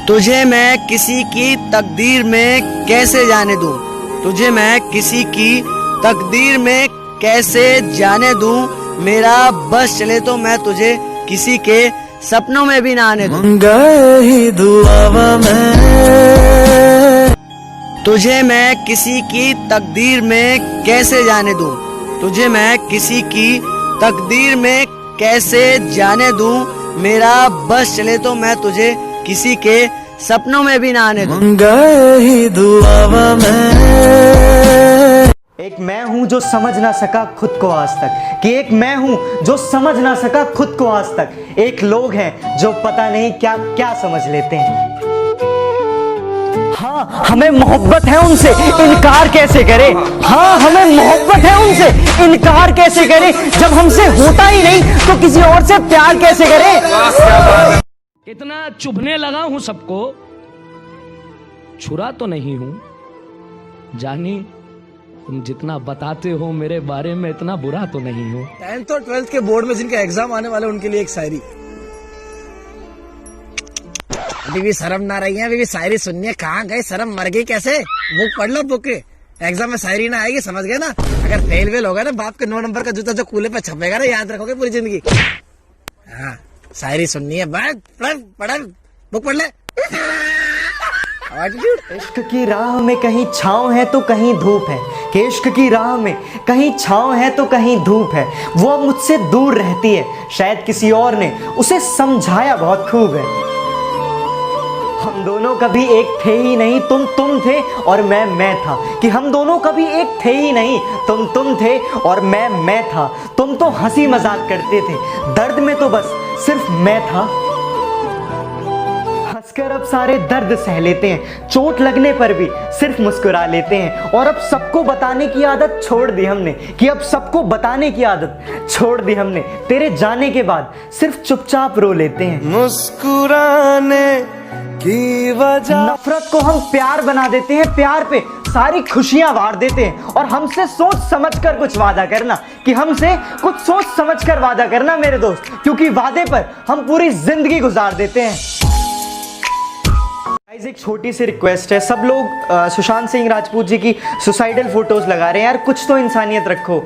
तुझे मैं किसी की तकदीर में कैसे जाने दूं, तुझे मैं किसी की तकदीर में कैसे जाने दूं, मेरा बस चले तो मैं तुझे किसी के सपनों में भी ना आने दूं। गए ही दुआवा में तुझे मैं किसी की तकदीर में कैसे जाने दूं, तुझे मैं किसी की तकदीर में कैसे जाने दूं, मेरा बस चले तो मैं तुझे किसी के सपनों में भी ना आने दूं। गए ही दुआवा में। एक मैं हूं जो समझ ना सका खुद को आज तक, कि एक मैं हूं जो समझ ना सका खुद को आज तक। एक लोग हैं जो पता नहीं क्या क्या समझ लेते हैं। हाँ हमें मोहब्बत है उनसे, इनकार कैसे करे। हाँ हमें मोहब्बत है उनसे, इनकार कैसे करे। जब हमसे होता ही नहीं तो किसी और से प्यार कैसे करे। इतना चुभने लगा हूं सबको, छुरा तो नहीं हूं। जानी तुम जितना बताते हो मेरे बारे में इतना बुरा तो नहीं हूं। 10th और 12th के बोर्ड में जिनका एग्जाम आने वाला है उनके लिए एक शायरी। अभी भी शर्म ना रही है, अभी भी शायरी सुननी है। कहाँ गए शर्म, मर गई कैसे। बुक पढ़ लो, बुक एग्जाम में शायरी ना आएगी, समझ गए ना। अगर फेल वेल होगा ना, बाप के 9 नंबर का जूता जो कूले पे छपेगा ना, याद रखोगे पूरी जिंदगी। हाँ शायरी सुननी है, पढ़ बुक पढ़ ले। इश्क की राह में कहीं छाँव है तो कहीं धूप है, कि इश्क की राह में कहीं छाँव है तो कहीं धूप है। वो अब मुझसे दूर रहती है, शायद किसी और ने उसे समझाया बहुत खूब है। हम दोनों कभी एक थे ही नहीं, तुम थे और मैं था। कि हम दोनों कभी एक थे ही नहीं, तुम थे और मैं था। तुम तो हंसी मजाक करते थे, दर्द में तो बस सिर्फ मैं था। हंसकर अब सारे दर्द सह लेते हैं, चोट लगने पर भी सिर्फ मुस्कुरा लेते हैं। और अब सबको बताने की आदत छोड़ दी हमने, कि अब सबको बताने की आदत छोड़ दी हमने। तेरे जाने के बाद सिर्फ चुपचाप रो लेते हैं। मुस्कुराने की वजह नफरत को हम प्यार बना देते हैं, प्यार पे सारी खुशियां वार देते हैं। और हमसे सोच समझकर कुछ वादा करना, कि हमसे कुछ सोच समझकर वादा करना मेरे दोस्त, क्योंकि वादे पर हम पूरी जिंदगी गुजार देते हैं। एक छोटी सी रिक्वेस्ट है, सब लोग सुशांत सिंह राजपूत जी की सुसाइडल फोटोज लगा रहे हैं। यार कुछ तो इंसानियत रखो,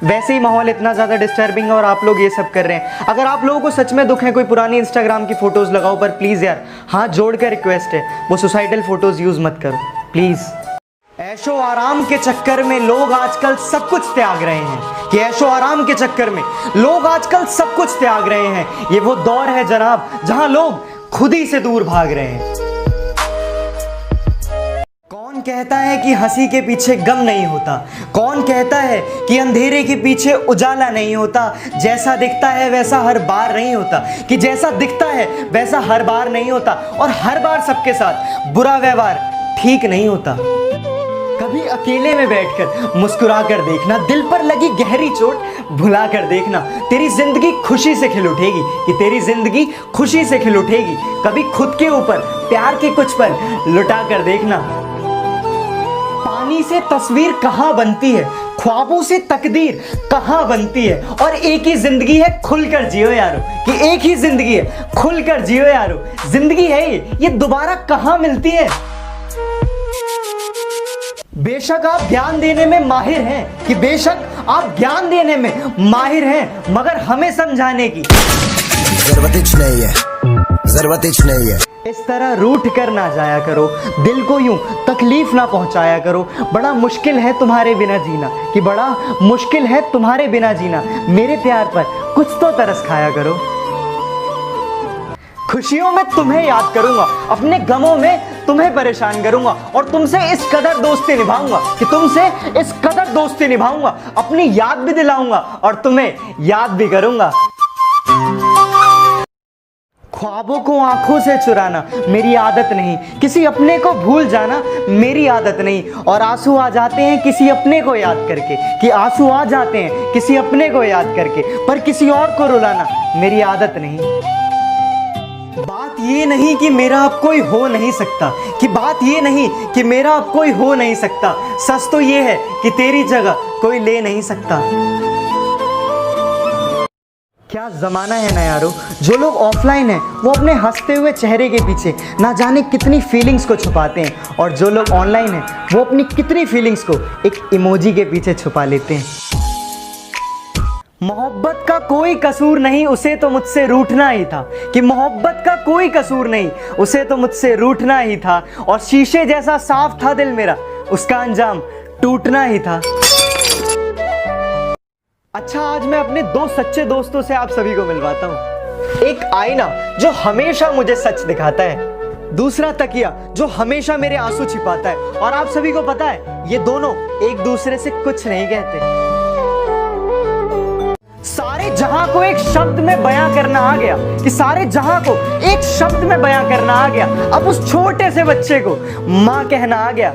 वैसे ही माहौल इतना ज़्यादा डिस्टर्बिंग है और आप लोग ये सब कर रहे हैं। अगर आप लोगों को सच में दुख है, कोई पुरानी इंस्टाग्राम की फ़ोटोज़ लगाओ, पर प्लीज़ यार हाथ जोड़ कर रिक्वेस्ट है, वो सुसाइडल फ़ोटोज़ यूज़ मत करो प्लीज़। ऐशो आराम के चक्कर में लोग आजकल सब कुछ त्याग रहे हैं, कि ऐशो आराम के चक्कर में लोग आजकल सब कुछ त्याग रहे हैं। ये वो दौर है जनाब जहां लोग खुद ही से दूर भाग रहे हैं। कौन कहता है कि हंसी के पीछे गम नहीं होता, कौन कहता है कि अंधेरे के पीछे उजाला नहीं होता। जैसा दिखता है वैसा हर बार नहीं होता, कि जैसा दिखता है वैसा हर बार नहीं होता। और हर बार सबके साथ बुरा व्यवहार ठीक नहीं होता। कभी अकेले में बैठकर मुस्कुरा कर देखना, दिल पर लगी गहरी चोट भुला कर देखना। तेरी जिंदगी खुशी से खिल उठेगी, कि तेरी जिंदगी खुशी से खिल उठेगी। कभी खुद के ऊपर प्यार के कुछ पल लुटा कर देखना। पानी से तस्वीर कहाँ बनती है, ख्वाबों से तकदीर कहाँ बनती है। और एक ही जिंदगी है, खुलकर जियो यारो, कि एक ही जिंदगी है, खुलकर जियो यारो। जिंदगी है ये दोबारा कहाँ मिलती है। बेशक आप ज्ञान देने में माहिर हैं, कि बेशक आप ज्ञान देने में माहिर हैं, मगर हमें समझाने की जरूरत नहीं है। इस तरह रूठ कर ना जाया करो, दिल को यूं तकलीफ ना पहुंचाया करो। बड़ा मुश्किल है तुम्हारे बिना जीना, कि बड़ा मुश्किल है तुम्हारे बिना जीना। मेरे प्यार पर कुछ तो तरस खाया करो। खुशियों में तुम्हें याद करूंगा, अपने गमों में तुम्हें परेशान करूंगा। और तुमसे इस कदर दोस्ती निभाऊंगा, कि तुमसे इस कदर दोस्ती निभाऊंगा, अपनी याद भी दिलाऊंगा और तुम्हें याद भी करूंगा। ख्वाबों को आंखों से चुराना मेरी आदत नहीं, किसी अपने को भूल जाना मेरी आदत नहीं। और आंसू आ जाते हैं किसी अपने को याद करके, कि आंसू आ जाते हैं किसी अपने को याद करके, पर किसी और को रुलाना मेरी आदत नहीं। बात ये नहीं कि मेरा अब कोई हो नहीं सकता, कि बात ये नहीं कि मेरा अब कोई हो नहीं सकता। सच तो ये है कि तेरी जगह कोई ले नहीं सकता। क्या ज़माना है ना यारो। जो लोग ऑफलाइन हैं वो अपने हंसते हुए चेहरे के पीछे ना जाने कितनी फीलिंग्स को छुपाते हैं, और जो लोग ऑनलाइन हैं वो अपनी कितनी फीलिंग्स को एक इमोजी के पीछे छुपा लेते हैं। मोहब्बत का कोई कसूर नहीं, उसे तो मुझसे रूठना ही था। कि मोहब्बत का कोई कसूर नहीं, उसे तो मुझसे रूठना ही था। और शीशे जैसा साफ था दिल मेरा, उसका अंजाम टूटना ही था। अच्छा, आज मैं अपने दो सच्चे दोस्तों से आप सभी को मिलवाता हूँ। एक आईना जो हमेशा मुझे सच दिखाता है, दूसरा तकिया जो हमेशा मेरे आंसू छिपाता है। और आप सभी को पता है ये दोनों एक दूसरे से कुछ नहीं कहते। सारे जहां को एक शब्द में बयां करना आ गया, कि सारे जहां को एक शब्द में बयां करना आ गया। अब उस छोटे से बच्चे को माँ कहना आ गया।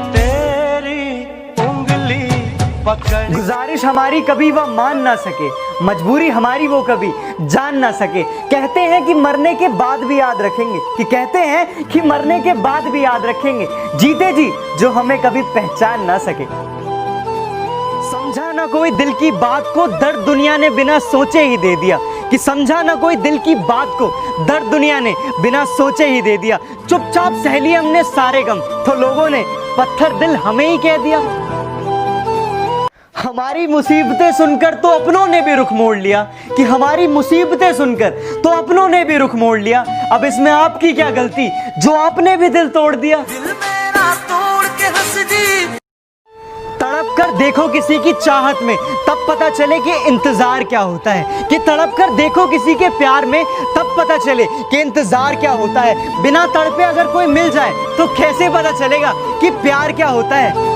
गुजारिश हमारी कभी वह मान ना सके, मजबूरी हमारी वो कभी जान ना सके। कहते हैं कि मरने के बाद भी याद रखेंगे, कि कहते हैं कि मरने के बाद भी याद रखेंगे। जीते जी जो हमें कभी पहचान ना सके। समझा ना कोई दिल की बात को, दर्द दुनिया ने बिना सोचे ही दे दिया। कि समझा ना कोई दिल की बात को, दर्द दुनिया ने बिना सोचे ही दे दिया। चुपचाप सह लिए हमने सारे गम, तो लोगों ने पत्थर दिल हमें ही कह दिया। हमारी मुसीबतें सुनकर तो अपनों ने भी रुख मोड़ लिया, कि हमारी मुसीबतें सुनकर तो अपनों ने भी रुख मोड़ लिया। अब इसमें आपकी क्या गलती जो आपने भी दिल तोड़ दिया। तड़प कर देखो किसी की चाहत में, तब पता चले कि इंतजार क्या होता है। कि तड़प कर देखो किसी के प्यार में, तब पता चले कि इंतजार क्या होता है। बिना तड़पे अगर कोई मिल जाए तो कैसे पता चलेगा कि प्यार क्या होता है।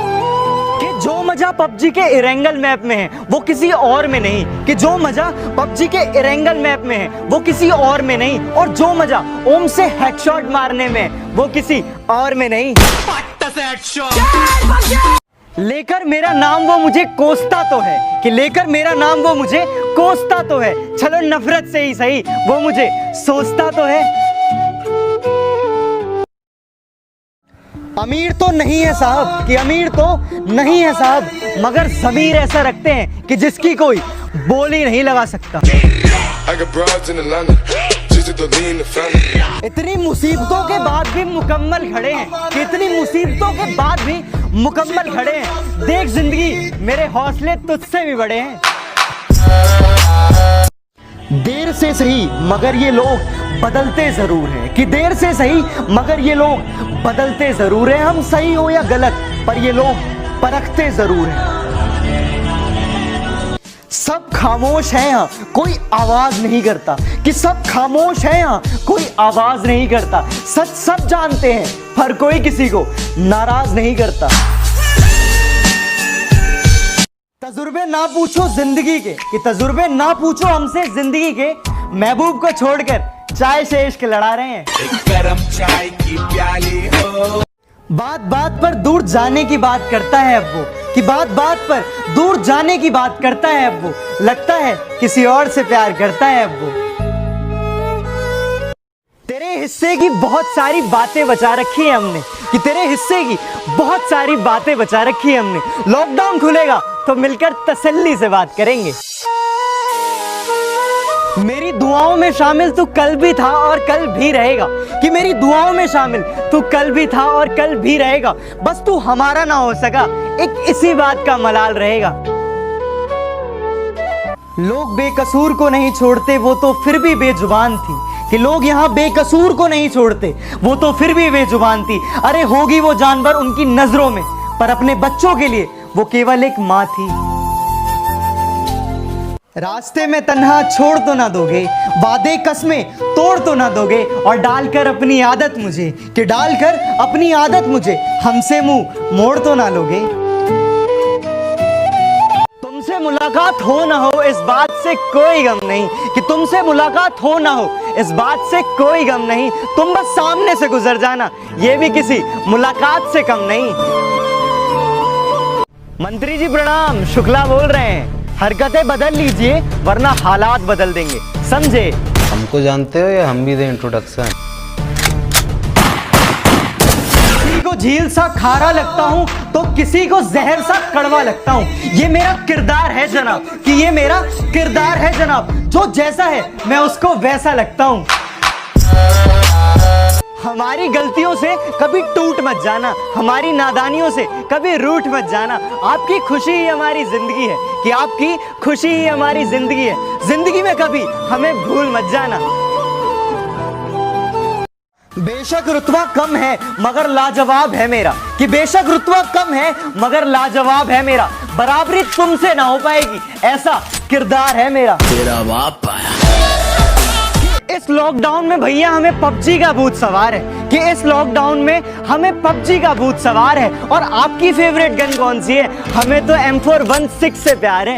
कि जो मजा पबजी के इरेंगल मैप में है वो किसी और में नहीं, कि जो मजा पबजी के इरेंगल मैप में है वो किसी और में नहीं, और जो मजा ओम से हेडशॉट मारने में है वो किसी और में नहीं। लेकर मेरा नाम वो मुझे कोसता तो है, कि लेकर मेरा नाम वो मुझे कोसता तो है। चलो नफरत से ही सही वो मुझे सोचता तो है। अमीर तो नहीं है साहब, कि अमीर तो नहीं है साहब, मगर ज़मीर ऐसा रखते हैं कि जिसकी कोई बोली नहीं लगा सकता। इतनी मुसीबतों के बाद भी मुकम्मल खड़े हैं, कि इतनी मुसीबतों के बाद भी मुकम्मल खड़े हैं। देख जिंदगी मेरे हौसले तुझसे भी बड़े हैं। देर से सही मगर ये लोग बदलते जरूर हैं, कि देर से सही मगर ये लोग बदलते जरूर हैं। हम सही हो या गलत पर ये लोग परखते जरूर हैं। सब खामोश हैं यहाँ, कोई आवाज नहीं करता, कि सब खामोश हैं यहाँ, कोई आवाज नहीं करता। सच सब जानते हैं पर कोई किसी को नाराज नहीं करता। तजुर्बे ना पूछो जिंदगी के, कि तजुर्बे ना पूछो हमसे जिंदगी के। महबूब को छोड़कर चाय से इश्क लड़ा रहे हैं। गरम चाय की प्याली हो। बात बात पर दूर जाने की बात करता है अब वो, कि बात बात पर दूर जाने की बात करता है अब वो। लगता है किसी और से प्यार करता है अब वो। तेरे हिस्से की बहुत सारी बातें बचा रखी है हमने, कि तेरे हिस्से की बहुत सारी बातें बचा रखी है हमने। लॉकडाउन खुलेगा तो मिलकर तसल्ली से बात करेंगे। मेरी दुआओं में शामिल तू कल भी था और कल भी रहेगा, कि मेरी दुआओं में शामिल तू कल भी था और कल भी रहेगा। बस तू हमारा ना हो सका, एक इसी बात का मलाल रहेगा। लोग बेकसूर को नहीं छोड़ते वो तो फिर भी बेजुबान थी, कि लोग यहाँ बेकसूर को नहीं छोड़ते वो तो फिर भी बेजुबान थी। अरे होगी वो जानवर उनकी नजरों में, पर अपने बच्चों के लिए वो केवल एक माँ थी। रास्ते में तन्हा छोड़ तो ना दोगे, वादे कस्में तोड़ तो ना दोगे, और डालकर अपनी आदत मुझे, कि डालकर अपनी आदत मुझे हमसे मुंह मोड़ तो ना लोगे। तुमसे मुलाकात हो ना हो इस बात से कोई गम नहीं, कि तुमसे मुलाकात हो ना हो इस बात से कोई गम नहीं। तुम बस सामने से गुजर जाना, ये भी किसी मुलाकात से कम नहीं। मंत्री जी प्रणाम, शुक्ला बोल रहे हैं। हरकतें बदल लीजिए वरना हालात बदल देंगे, समझे? हमको जानते हो या हम भी दें इंट्रोडक्शन? किसी को झील सा खारा लगता हूँ तो किसी को जहर सा कड़वा लगता हूँ। ये मेरा किरदार है जनाब, कि ये मेरा किरदार है जनाब। जो जैसा है मैं उसको वैसा लगता हूँ। हमारी गलतियों से कभी टूट मत जाना, हमारी नादानियों से कभी रूठ मत जाना। आपकी खुशी ही हमारी जिंदगी है, कि आपकी खुशी ही हमारी जिंदगी है। जिंदगी में कभी हमें भूल मत जाना। बेशक रुतबा कम है मगर लाजवाब है मेरा, कि बेशक रुतबा कम है मगर लाजवाब है मेरा। बराबरी तुमसे ना हो पाएगी, ऐसा किरदार है मेरा। तेरा बाप पाया। इस लॉकडाउन में भैया हमें पबजी का भूत सवार है, कि इस लॉकडाउन में हमें पबजी का भूत सवार है। और आपकी फेवरेट गन कौन सी है? हमें तो M416 से प्यार है।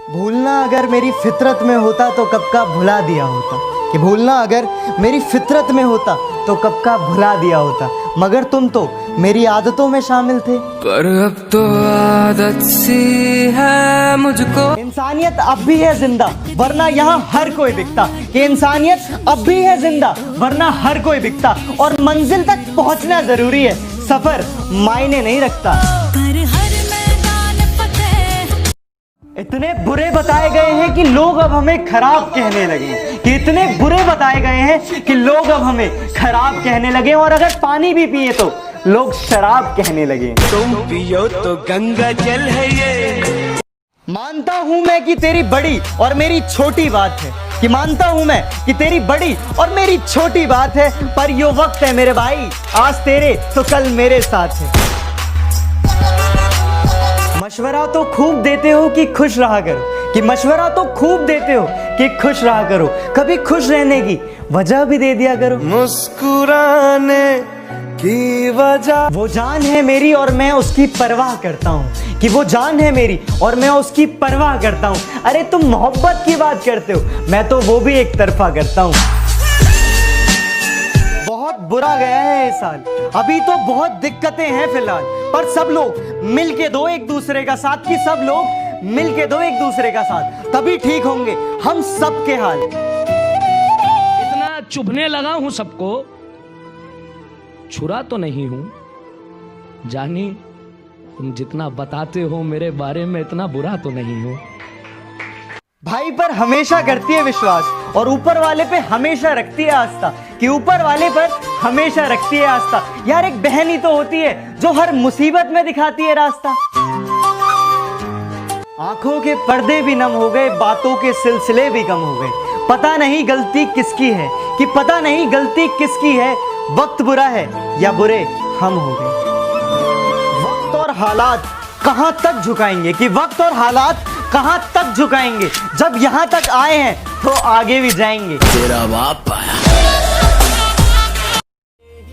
भूलना अगर मेरी फितरत में होता तो कब का भुला दिया होता, कि भूलना अगर मेरी फितरत में होता तो कब का भुला दिया होता। मगर तुम तो मेरी आदतों में शामिल थे। पर अब तो आदत सी है मुझको। इंसानियत अब भी है जिंदा वरना यहाँ हर कोई बिकता, कि इंसानियत अब भी है जिंदा वरना हर कोई बिकता। और मंजिल तक पहुँचना जरूरी है, सफर मायने नहीं रखता। इतने बुरे बताए गए हैं कि लोग अब हमें खराब कहने लगे, कि इतने बुरे बताए गए हैं कि लोग अब हमें खराब कहने लगे। और अगर पानी भी पिए तो लोग शराब कहने लगे। तुम पियो तो गंगा जल है ये। मानता हूं मैं कि तेरी बड़ी और मेरी छोटी बात है, कि मानता हूं मैं कि तेरी बड़ी और मेरी छोटी बात है। पर यो वक्त है मेरे भाई, आज तेरे तो कल मेरे साथ है। मशवरा तो खूब देते हो कि खुश रहा करो, कि मशवरा तो खूब देते हो कि खुश रहा करो। कभी खुश रहने की वजह भी दे दिया करो। मुस्कुराने की वजह। वो जान है मेरी और मैं उसकी परवाह करता हूँ, कि वो जान है मेरी और मैं उसकी परवाह करता हूँ। अरे तुम मोहब्बत की बात करते हो, मैं तो वो भी एक तरफा करता हूँ। बहुत बुरा गया है ये साल, अभी तो बहुत दिक्कतें हैं फिलहाल। पर सब लोग मिल के दो एक दूसरे का साथ, कि सब लोग मिल के दो एक दूसरे का साथ, तभी ठीक होंगे हम सबके हाल। इतना चुभने लगा हूं सबको, छुरा तो नहीं हूं। जानी तुम जितना बताते हो मेरे बारे में इतना बुरा तो नहीं हूं। भाई पर हमेशा करती है विश्वास और ऊपर वाले पे हमेशा रखती है आस्था, कि ऊपर वाले पर हमेशा रखती है आस्था। यार एक बहन ही तो होती है जो हर मुसीबत में दिखाती है रास्ता। आंखों के पर्दे भी नम हो गए, बातों के सिलसिले भी कम हो गए। पता नहीं गलती किसकी है, कि पता नहीं गलती किसकी है। वक्त बुरा है या बुरे हम हो गए। वक्त और हालात कहां तक झुकाएंगे, कि वक्त और हालात कहां तक झुकाएंगे। जब यहां तक आए हैं तो आगे भी जाएंगे। तेरा बाप पाया।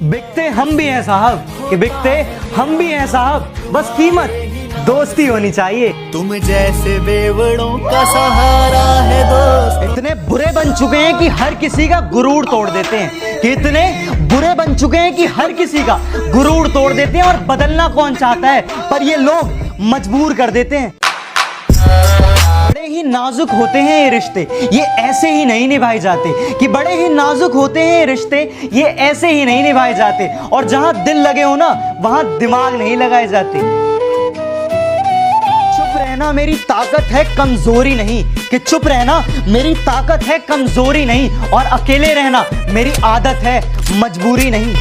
बिकते हम भी हैं साहब, कि बिकते हम भी हैं साहब। बस कीमत दोस्ती होनी चाहिए। तुम जैसे बेवड़ों का सहारा है दोस्त। इतने बुरे बन चुके हैं कि हर किसी का गुरूर तोड़ देते हैं, कि इतने बुरे बन चुके हैं कि हर किसी का गुरूर तोड़ देते हैं। और बदलना कौन चाहता है, पर ये लोग मजबूर कर देते हैं। बड़े ही नाजुक होते हैं ये रिश्ते, ये ऐसे ही नहीं निभाए जाते, कि बड़े ही नाजुक होते हैं ये रिश्ते, ये ऐसे ही नहीं निभाए जाते। और जहां दिल लगे हो ना वहां दिमाग नहीं लगाए जाते। चुप रहना मेरी ताकत है कमजोरी नहीं, कि चुप रहना मेरी ताकत है कमजोरी नहीं। और अकेले रहना मेरी आदत है मजबूरी नहीं।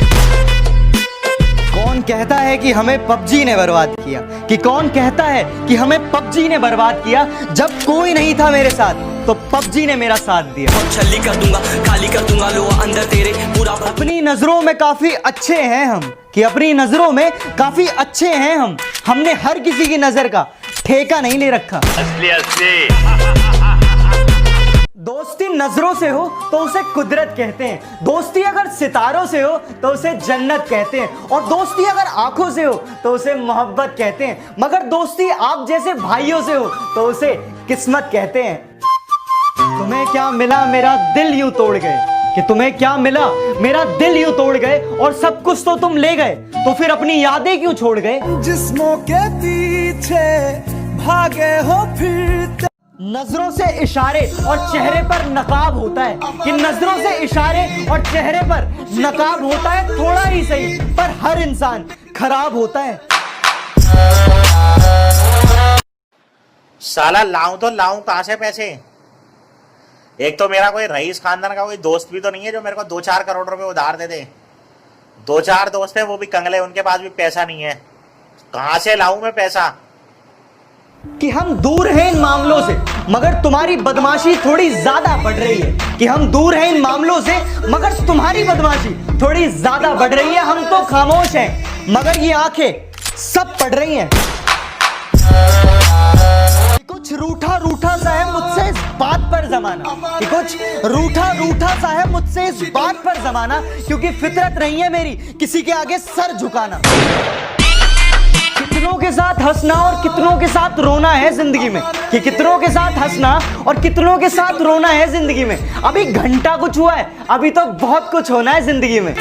कौन कहता है कि हमें पबजी ने बर्बाद किया, कि कौन कहता है कि हमें पबजी ने बर्बाद किया। जब कोई नहीं था मेरे साथ तो पबजी ने मेरा साथ दिया। छल्ली कर दूंगा, खाली कर दूंगा लो अंदर तेरे पूरा। अपनी नजरों में काफी अच्छे हैं हम, कि अपनी नजरों में काफी अच्छे हैं हम। हमने हर किसी की नजर का ठेका नहीं ले रखा। दोस्ती नजरों से हो तो उसे कुदरत कहते हैं, दोस्ती अगर सितारों से हो तो उसे जन्नत कहते हैं, और दोस्ती अगर आंखों से हो तो उसे मोहब्बत कहते हैं। मगर दोस्ती आप जैसे भाइयों से हो तो उसे किस्मत कहते हैं। तुम्हें क्या मिला मेरा दिल यूं तोड़ गए, कि तुम्हें क्या मिला मेरा दिल यूं तोड़ गए। और सब कुछ तो तुम ले गए, तो फिर अपनी यादें क्यों छोड़ गए। जिस्मों के पीछे भागे हो फिर। नजरों से इशारे और चेहरे पर नकाब होता है, कि नजरों से इशारे और चेहरे पर नकाब होता है, थोड़ा ही सही पर हर इंसान खराब होता है। साला लाऊं तो लाऊं कहां से पैसे? एक तो मेरा कोई रईस खानदान का कोई दोस्त भी तो नहीं है जो मेरे को 2-4 करोड़ रुपए उधार दे दे। 2-4 दोस्त है वो भी कंगले, उनके पास भी पैसा नहीं है। कहां से लाऊं मैं पैसा? कि हम दूर हैं इन मामलों से, मगर तुम्हारी बदमाशी थोड़ी ज्यादा बढ़ रही है। कि हम दूर हैं इन मामलों से, मगर तुम्हारी बदमाशी थोड़ी ज्यादा बढ़ रही है। हम तो खामोश हैं, मगर ये आंखें सब पढ़ रही हैं। कुछ रूठा रूठा सा है मुझसे इस बात पर जमाना, कि कुछ रूठा रूठा सा है मुझसे इस बात पर जमाना, क्योंकि फितरत नहीं है मेरी किसी के आगे सर झुकाना। कितनों के साथ हंसना और कितनों के साथ रोना है जिंदगी में, कि कितनों के साथ हंसना और कितनों के साथ रोना है जिंदगी में। अभी घंटा कुछ हुआ है, अभी तो बहुत कुछ होना है जिंदगी में।